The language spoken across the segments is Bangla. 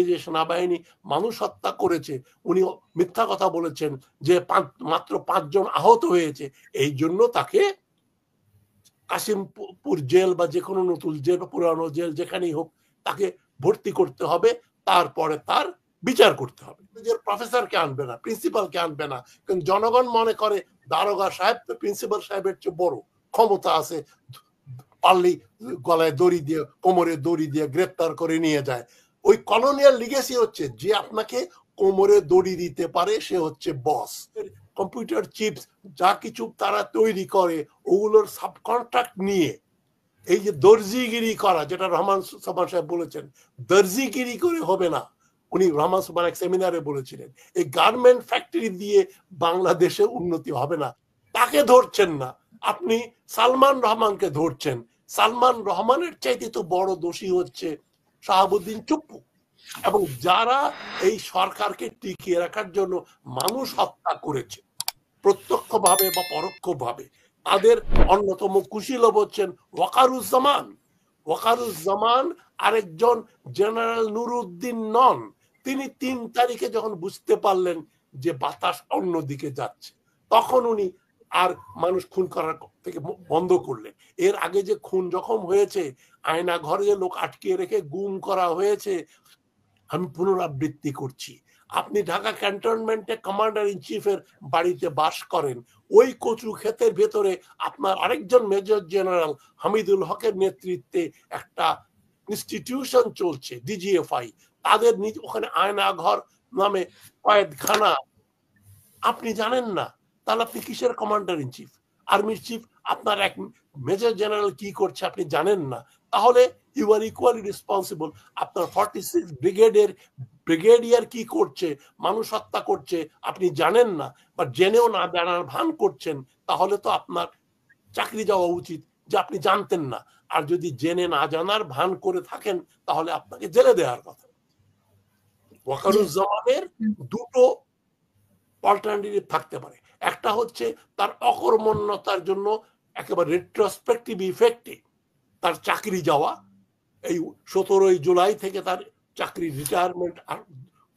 যে সেনাবাহিনী মানুষ হত্যা করেছে, উনি মিথ্যা কথা বলেছেন যে মাত্র 5 জন আহত হয়েছে, এই জন্য তাকে কাশিমপুর জেল বা যে কোনো নতুন জেল বা পুরানো জেল যেখানেই হোক তাকে ভর্তি করতে হবে, তারপরে তার বিচার করতে হবে। প্রফেসরকে আনবে না, প্রিন্সিপালকে আনবে না, কারণ জনগণ মনে করে দারোগা সাহেব প্রিন্সিপাল সাহেবের চেয়ে বড় ক্ষমতা আছে, পারলেই গলায় দড়ি দিয়ে কোমরে দড়ি দিয়ে গ্রেপ্তার করে নিয়ে যায়। ওই কলোনিয়াল লিগেসি হচ্ছে যে আপনাকে কোমরে দড়ি দিতে পারে সে হচ্ছে বস। কম্পিউটার চিপস যা কিছু তারা তৈরি করে ওগুলোর সাবকন্ট্রাক্ট নিয়ে এই যে দর্জিগিরি করা, যেটা রহমান সুবহান সাহেব বলেছেন, দর্জিগিরি করে হবে না। উনি রহমান সুবহান এক সেমিনারে বলেছিলেন এই গার্মেন্ট ফ্যাক্টরি দিয়ে বাংলাদেশে উন্নতি হবে না। তাকে ধরছেন না, আপনি সালমান রহমানকে ধরছেন। সালমান রহমানের চাইতে তো বড় দোষী হচ্ছে শাহাবুদ্দিন চুপ্পু। এবং যারা এই সরকারকে টিকিয়ে রাখার জন্য মানুষ হত্যা করেছে প্রত্যক্ষভাবে বা পরোক্ষভাবে, তাদের অন্যতম কুশীলব হচ্ছেন ওয়াকারুজ্জামান। ওয়াকারুজ্জামান আরেকজন জেনারেল নুরুদ্দিন নন। তিনি 3 তারিখে যখন বুঝতে পারলেন যে বাতাস অন্যদিকে যাচ্ছে, তখন উনি আর মানুষ খুন করার থেকে বন্ধ করলেন। এর আগে যে খুন জখম হয়েছে, আয়না ঘরে যে লোক আটকে রেখে গুম করা হয়েছে, আমি পুনরাবৃত্তি করছি, আপনি ঢাকা ক্যান্টনমেন্টে কমান্ডার ইন চিফের বাড়িতে বাস করেন, ওই কচু ক্ষেতের ভেতরে আপনার আরেকজন মেজর জেনারেল হামিদুল হকের নেতৃত্বে একটা ইনস্টিটিউশন চলছে ডিজিএফআই, তাদের ওখানে আয়না ঘর নামে কয়েদখানা, আপনি জানেন না? তাহলে আপনি কিসের কমান্ডার ইন চিফ? আর্মির চিফ আপনার এক মেজর জেনারেল কি করছে আপনি জানেন না? তাহলে ইউ আর ইকুয়ালি রেসপন্সিবল। আপনার 46 ব্রিগেডের ব্রিগেডিয়ার কি করছে, মানুষ হত্যা করছে, আপনি জানেন না, বা জেনেও না জানার ভান করছেন, তাহলে তো আপনার চাকরি যাওয়া উচিত যে আপনি জানতেন না। আর যদি জেনে না জানার ভান করে থাকেন তাহলে আপনাকে জেলে দেওয়ার কথা। ওয়াকারুজ্জামানের দুটো অল্টারনেটিভ থাকতে পারে। একটা হচ্ছে তার অকর্মণ্যতার জন্য একেবারে রেট্রোস্পেক্টিভ ইফেক্টে তার চাকরি যাওয়া, এই 17 জুলাই থেকে তার চাকরি রিটায়ারমেন্ট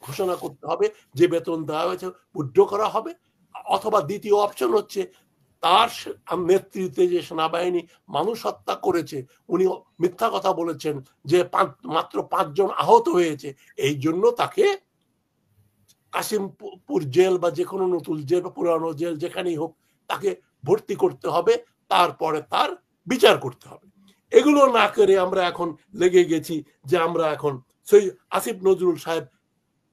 ঘোষণা করতে হবে, যে বেতন দেওয়া হয়েছে উইথড্র করা হবে। অথবা দ্বিতীয় অপশন হচ্ছে তার নেতৃত্বে যে সেনাবাহিনী মানুষ হত্যা করেছে, উনি মিথ্যা কথা বলেছেন যে মাত্র 5 জন আহত হয়েছে, এই জন্য তাকে কাশিমপুর জেল বা যে কোনো নতুন জেল বা পুরানো জেল যেখানেই হোক তাকে ভর্তি করতে হবে, তারপরে তার বিচার করতে হবে। এগুলো না করে আমরা এখন লেগে গেছি যে আমরা এখন সেই আসিফ নজরুল সাহেব,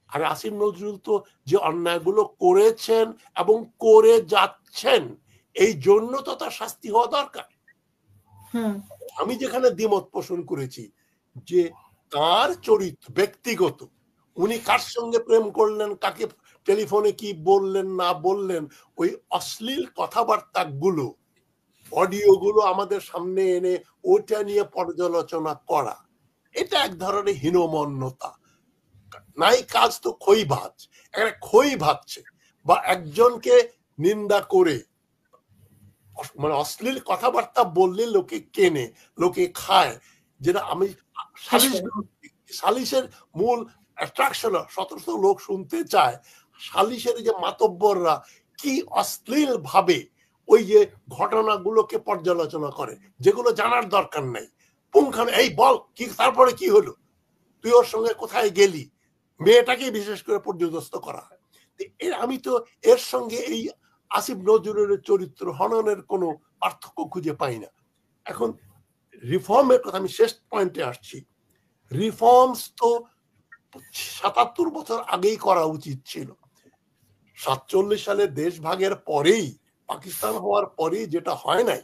আর আসিফ নজরুল তো যে অন্যায়গুলো করেছেন এবং করে যাচ্ছেন, এই জন্য তো তার শাস্তি হওয়া দরকার। আমি যেখানে দ্বিমত পোষণ করেছি যে তার চরিত্র ব্যক্তিগত, উনি কার সঙ্গে প্রেম করলেন, কাকে টেলিফোনে কি বললেন না বললেন, ওই অশ্লীল কথাবার্তা গুলো, অডিও গুলো আমাদের সামনে এনে ওটা নিয়ে পর্যালোচনা করা, এটা এক ধরনের হীনমন্যতা। নাই কাজ তো খই ভাজ, একটা খই ভাজছে বা একজনকে নিন্দা করে মানে অশ্লীল কথাবার্তা বললে লোকে কেনে, লোকে খায়। যেটা আমি সালিশের মূল অ্যাট্রাকশন, শত শত লোক শুনতে চায় সালিশের যে মাতব্বররা কি অশ্লীল ভাবে ওই যে ঘটনাগুলোকে পর্যালোচনা করে, যেগুলো জানার দরকার নেই। পুঙ্খান এই বল কি, তারপরে কি হলো, তুই ওর সঙ্গে কোথায় গেলি, মেয়েটাকে বিশেষ করে পর্যদস্ত করা হয়। আমি তো এর সঙ্গে এই আসিফ নজরুলের চরিত্র হননের কোনো পার্থক্য খুঁজে পাই না। এখন রিফর্মের কথা, আমি শেষ পয়েন্টে আসছি। রিফর্মস তো 77 বছর আগেই করা উচিত ছিল। 47 সালে দেশ ভাগের পরেই, পাকিস্তান হওয়ার পরেই যেটা হয় নাই,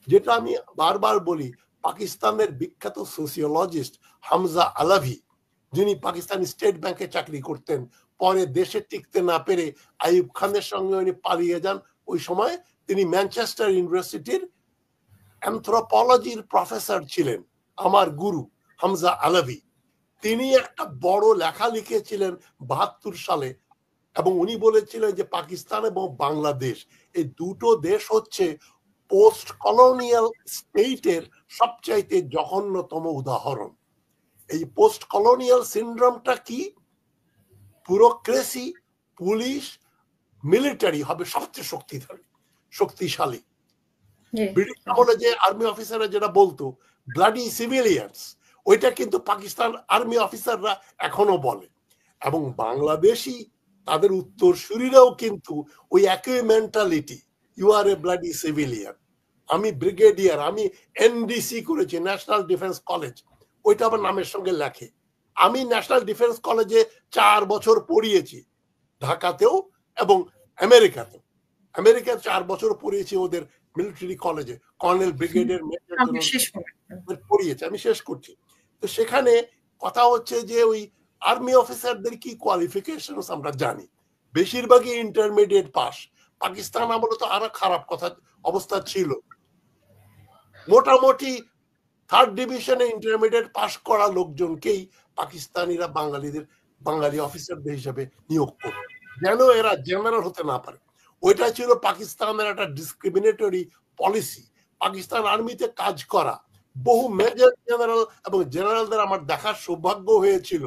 যেটা আমি বারবার বলি, পাকিস্তানের বিখ্যাত সোসিওলজিস্ট হামজা আলাভি, যিনি পাকিস্তান স্টেট ব্যাংকে চাকরি করতেন, পরে দেশে টিকতে না পেরে আইয়ুব খানের সঙ্গে উনি পালিয়ে যান। ওই সময় তিনি ম্যানচেস্টার ইউনিভার্সিটির অ্যানথ্রোপোলজির প্রফেসর ছিলেন, আমার গুরু হামজা আলাভি। তিনি একটা বড় লেখা লিখেছিলেন 72 সালে, এবং উনি বলেছিলেন যে পাকিস্তান এবং বাংলাদেশ এই দুটো দেশ হচ্ছে পোস্ট কলোনিয়াল স্টেটের সবচাইতে জঘন্যতম উদাহরণ। এই পোস্ট কলোনিয়াল সিনড্রোমটা কি? ব্যুরোক্রেসি, পুলিশ, মিলিটারি হবে সবচেয়ে শক্তিশালী। ব্রিটিশ আমলে যে আর্মি অফিসাররা যেটা বলতো ব্লাডি সিভিলিয়ানস, ওইটা কিন্তু পাকিস্তান আর্মি অফিসাররা এখনো বলে। এবং বাংলাদেশি তাদের উত্তরসূরিরাও কিন্তু ওই একই mentality, you R A bloody civilian. আমি ব্রিগেডিয়ার, আমি এনডিসি করেছি, ন্যাশনাল ডিফেন্স কলেজ, ওইটা আমার নামের সঙ্গে লেখে। আমি ন্যাশনাল ডিফেন্স কলেজে 4 বছর পড়িয়েছি, ঢাকাতেও এবং আমেরিকাতেও। আমেরিকার 4 বছর পড়িয়েছি ওদের মিলিটারি কলেজে, কর্নেল ব্রিগেডিয়ার মেজর পড়িয়েছি, আমি শেষ করছি। তো সেখানে কথা হচ্ছে যে ওই আর্মি অফিসারদের কি কোয়ালিফিকেশন আমরা জানি, বেশিরভাগই ইন্টারমিডিয়েট পাস। পাকিস্তান আমলে তো আরো খারাপ অবস্থা ছিল, মোটামুটি 3rd ডিভিশনে ইন্টারমিডিয়েট পাস করা লোকজনকেই পাকিস্তানিরা বাঙালি অফিসারদের হিসেবে নিয়োগ করত, যেন এরা জেনারেল হতে না পারে। ওইটা ছিল পাকিস্তানের একটা ডিসক্রিমিনেটরি পলিসি। পাকিস্তান আর্মিতে কাজ করা বহু মেজর জেনারেল এবং জেনারেলদের আমার দেখার সৌভাগ্য হয়েছিল,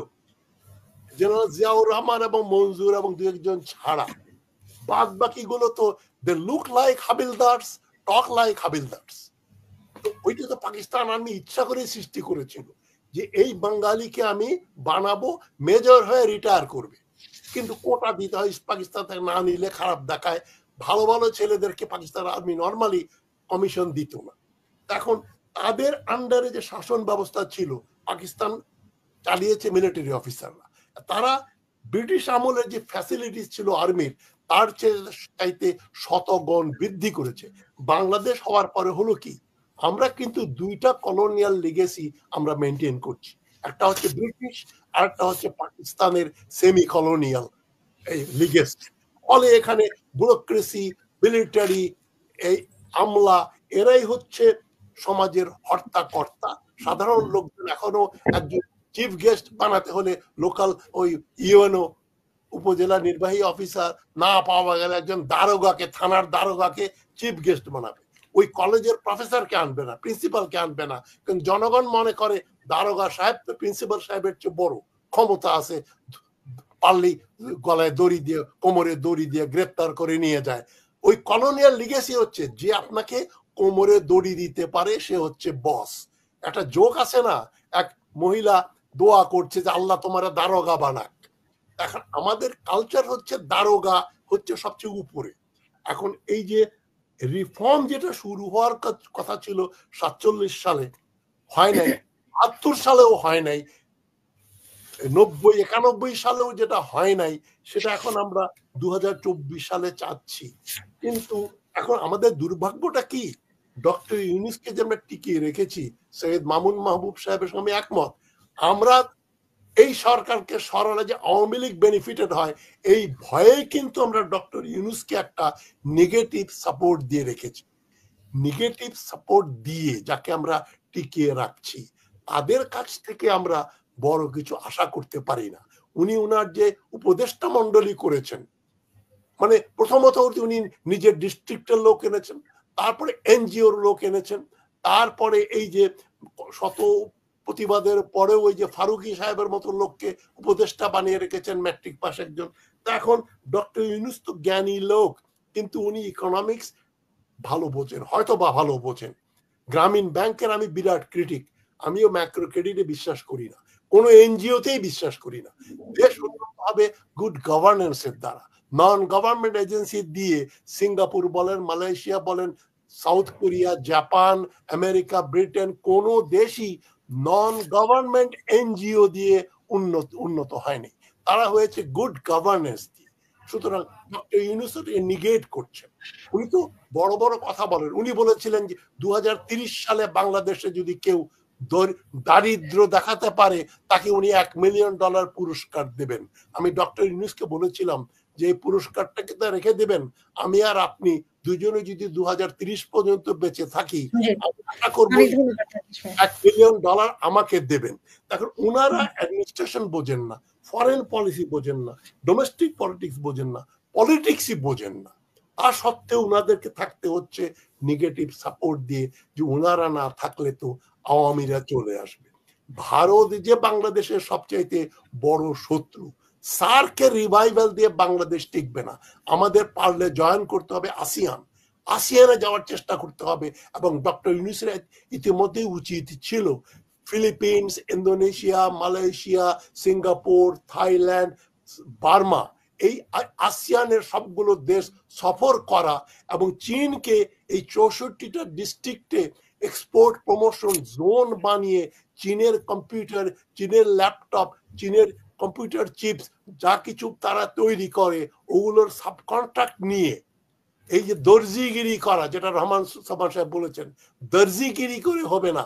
জেনারেল জিয়াউর রহমান এবং মঞ্জুর এবং 2-1 ছাড়া। বাদ বাকি গুলো তো they look like হাবিলদার্স, talk like হাবিলদার্স। ওইটা তো পাকিস্তান আর্মি ইচ্ছা করে সৃষ্টি করেছিল যে এই বাঙালিকে আমি বানাবো, মেজর হয়ে রিটায়ার করবে, কিন্তু কোটা দিতে হয়, পাকিস্তান থেকে না নিলে খারাপ দেখায়। ভালো ভালো ছেলেদেরকে পাকিস্তান আর্মি নর্মালি কমিশন দিত না। এখন তাদের আন্ডারে যে শাসন ব্যবস্থা ছিল, পাকিস্তান চালিয়েছে মিলিটারি অফিসাররা, তারা ব্রিটিশ আমলের যে ফ্যাসিলিটিস ছিল আর্মির, তার চাইতে শতগুণ বৃদ্ধি করেছে। বাংলাদেশ হওয়ার পরে হলো কি, আমরা কিন্তু 2টা কলোনিয়াল লিগেসি আমরা মেনটেন করছি, একটা হচ্ছে ব্রিটিশ আর একটা হচ্ছে পাকিস্তানের সেমি কলোনিয়াল এই লিগেসি। ফলে এখানে ব্যুরোক্রেসি, মিলিটারি, এই আমলা, এরাই হচ্ছে সমাজের হর্তা-কর্তা। সাধারণ লোকজন এখনো একজন চিফ গেস্ট বানাতে হলে লোকাল ওই ইউএনও উপজেলা নির্বাহী অফিসার না পাওয়া গেলে একজন দারোগাকে, থানার দারোগাকে চিফ গেস্ট বানাবে। ওই কলেজের প্রফেসরকে আনবে না, প্রিন্সিপালকে আনবে না, কারণ জনগণ মনে করে দারোগা সাহেব তো প্রিন্সিপাল সাহেবের চেয়ে বড় ক্ষমতা আছে, পারলেই গলায় দড়ি দিয়ে, কোমরে দড়ি দিয়ে গ্রেপ্তার করে নিয়ে যায়। ওই কলোনিয়াল লিগেসি হচ্ছে যে আপনাকে কোমরে দড়ি দিতে পারে সে হচ্ছে বস। একটা জোক আছে না, এক মহিলা দোয়া করছে যে আল্লাহ তোমার দারোগা বানাক। এখন আমাদের কালচার হচ্ছে দারোগা হচ্ছে সবচেয়ে উপরে। এখন এই যে রিফর্ম যেটা শুরু হওয়ার কথা ছিল 47 সালে, হয় নাই, 72 সালেও হয় নাই, 90-91 সালেও যেটা হয় নাই, সেটা এখন আমরা 2024 সালে চাচ্ছি। কিন্তু এখন আমাদের দুর্ভাগ্যটা কি, ডক্টর ইউনূসকে যে আমরা টিকিয়ে রেখেছি, সৈয়দ মামুন মাহবুব সাহেবের সঙ্গে একমত, আমরা এই সরকারকে সরালে যে আওয়ামী লীগ বেনিফিটেড হয় এই ভয়ে কিন্তু আমরা ডক্টর ইউনূসকে একটা নেগেটিভ সাপোর্ট দিয়ে রেখেছি। নেগেটিভ সাপোর্ট দিয়ে যাকে আমরা টিকিয়ে রাখছি, তাদের কাছ থেকে আমরা বড় কিছু আশা করতে পারি না। উনি উনার যে উপদেষ্টা মন্ডলী করেছেন, মানে প্রথমত উনি নিজের ডিস্ট্রিক্টের লোক এনেছেন, তারপরে এনজিওর লোক এনেছেন, তারপরে এই যে শত প্রতিবাদের পরেও ওই যে ফারুকি সাহেবের মতো লোককে উপদেষ্টা বানিয়ে রেখেছেন, ম্যাট্রিক পাস একজন। তা এখন ডক্টর ইউনূস তো জ্ঞানী লোক, কিন্তু উনি ইকোনমিক্স ভালো বোঝেন, হয়তো বা ভালো বোঝেন। গ্রামীণ ব্যাংকের আমি বিরাট ক্রিটিক, আমিও ম্যাক্রো ক্রেডিটে বিশ্বাস করি না, কোনো এনজিওতেই বিশ্বাস করি না। দেশ উন্নত হবে গুড গভর্নেন্সের দ্বারা, নন গভর্নমেন্ট এজেন্সি দিয়ে। সিঙ্গাপুর বলেন, মালয়েশিয়া বলেন, south Korea, Japan, America, Britain, কোন দেশই নন গভর্নমেন্ট এনজিও দিয়ে উন্নত হয়নি, তারা হয়েছে গুড গভর্নেন্স দিয়ে। সুতরাং ডক্টর ইউনূস নিগেট করছেন। উনি তো বড় বড় কথা বলেন, উনি বলেছিলেন যে 2030 সালে বাংলাদেশে যদি কেউ দারিদ্র দেখাতে পারে তাকে উনি $1 মিলিয়ন পুরস্কার দেবেন। আমি ডক্টর ইউনূসকে বলেছিলাম যে এই পুরস্কারটাকে তো রেখে দেবেন, আমি আর আপনি দুজনে যদি 2030 পর্যন্ত বেঁচে থাকি, আশা করবো $1 মিলিয়ন আমাকে দেবেন। এখন ওনারা অ্যাডমিনিস্ট্রেশন বোঝেন না, ফরেন পলিসি বোঝেন না, ডোমেস্টিক পলিটিক্স বোঝেন না, পলিটিক্সই বোঝেন না। তা সত্ত্বেও ওনাদেরকে থাকতে হচ্ছে নেগেটিভ সাপোর্ট দিয়ে, যে ওনারা না থাকলে তো আওয়ামীরা চলে আসবে। ভারত যে বাংলাদেশের সবচাইতে বড় শত্রু, সার্কের রিভাইভাল দিয়ে বাংলাদেশ টিকবে না। আমাদের পারলে জয়েন করতে হবে আসিয়ান, আসিয়ানে যাওয়ার চেষ্টা করতে হবে। এবং ডক্টর ইউনূসের ইতিমধ্যেই উচিত ছিল Philippines, Indonesia, Malaysia, Singapore, Thailand, Burma, এই আসিয়ানের সবগুলো দেশ সফর করা এবং চীনকে এই 64টা ডিস্ট্রিক্টে এক্সপোর্ট প্রমোশন জোন বানিয়ে চীনের কম্পিউটার, চীনের ল্যাপটপ, চীনের কম্পিউটার চিপস যা কিছু তারা তৈরি করে ওগুলোর সাবকন্ট্রাক্ট নিয়ে এই যে দর্জিগিরি করা, যেটা রহমান সুবহান সাহেব বলেছেন, দর্জিগিরি করে হবে না।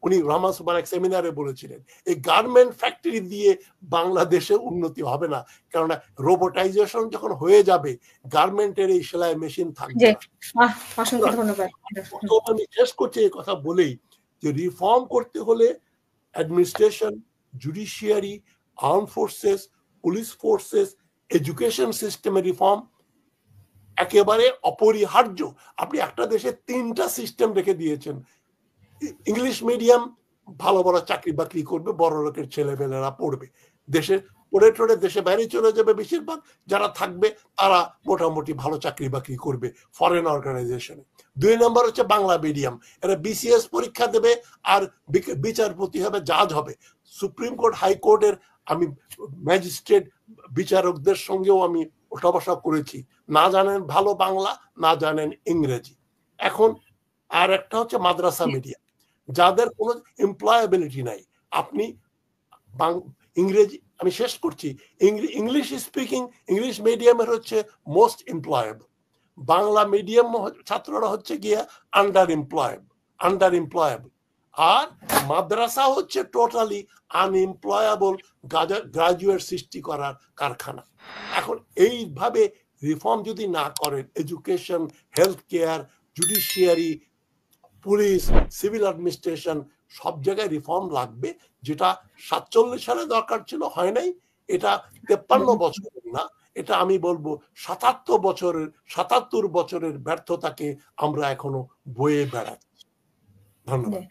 উনি রহমান সুবহান এক সেমিনারে বলেছিলেন এই গার্মেন্ট ফ্যাক্টরি দিয়ে বাংলাদেশে উন্নতি হবে না, কারণ রোবোটাইজেশন যখন হয়ে যাবে গার্মেন্টের এই সেলাই মেশিন থাকবে না। আমি শেষ করছি এই কথা বলেই যে রিফর্ম করতে হলে administration, judiciary, arm forces, police forces, education সিস্টেমের রিফর্ম একেবারে অপরিহার্য। আপনি একটা দেশে 3টা সিস্টেম রেখে দিয়েছেন। ইংলিশ মিডিয়াম, ভালো ভালো চাকরি বাকরি করবে, বড় লোকের ছেলেমেয়েরা পড়বে, দেশে পড়ে টড়ে দেশে বাইরে চলে যাবে বেশিরভাগ, যারা থাকবে তারা মোটামুটি ভালো চাকরি বাকরি করবে ফরেন অর্গানাইজেশনে। 2 নম্বর হচ্ছে বাংলা মিডিয়াম, এরা বিসিএস পরীক্ষা দেবে আর বিচারপতি হবে, জাজ হবে। সুপ্রিম কোর্ট, হাইকোর্টের আমি ম্যাজিস্ট্রেট বিচারকদের সঙ্গেও আমি ওঠা বসা করেছি, না জানেন ভালো বাংলা, না জানেন ইংরেজি। এখন আর একটা হচ্ছে মাদ্রাসা মিডিয়াম, যাদের কোনো এমপ্লয়াবিলিটি নাই। আপনি ইংরেজি, আমি শেষ করছি, ইংলিশ স্পিকিং ইংলিশ মিডিয়ামের হচ্ছে মোস্ট এমপ্লয়েবল, বাংলা মিডিয়াম ছাত্ররা হচ্ছে গিয়ে আন্ডার এমপ্লয়েবল, আর মাদ্রাসা হচ্ছে টোটালি আনএমপ্লয়েবল গ্রাজুয়েট সৃষ্টি করার কারখানা। এখন এইভাবে রিফর্ম যদি না করেন, education, health care, judiciary, police, civil administration, সব জায়গায় রিফর্ম লাগবে, যেটা 47 সালে দরকার ছিল, হয় নাই। এটা 53 বছরের না, এটা আমি বলবো 77 বছরের ব্যর্থতাকে আমরা এখনো বয়ে বেড়াচ্ছি। ধন্যবাদ।